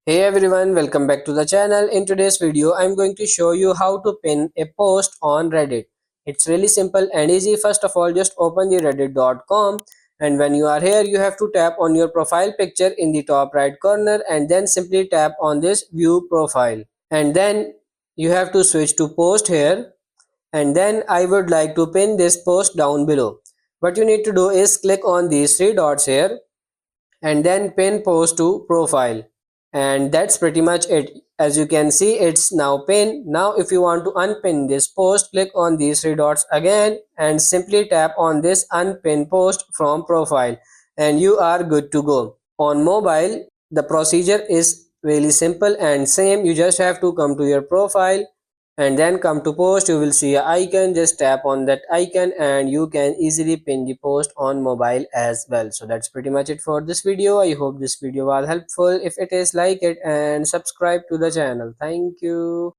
Hey everyone, welcome back to the channel. In today's video, I'm going to show you how to pin a post on Reddit. It's really simple and easy. First of all, just open the reddit.com, and when you are here, you have to tap on your profile picture in the top right corner and then simply tap on this view profile. And then you have to switch to post here, and then I would like to pin this post down below. What you need to do is click on these three dots here and then pin post to profile, and that's pretty much it. As you can see, it's now pinned. Now if you want to unpin this post, click on these three dots again and simply tap on this unpin post from profile, and you are good to go. On mobile, the procedure is really simple and same. You just have to come to your profile and then come to post. You will see an icon, just tap on that icon and you can easily pin the post on mobile as well. So that's pretty much it for this video. I hope this video was helpful. If it is, like it and subscribe to the channel. Thank you.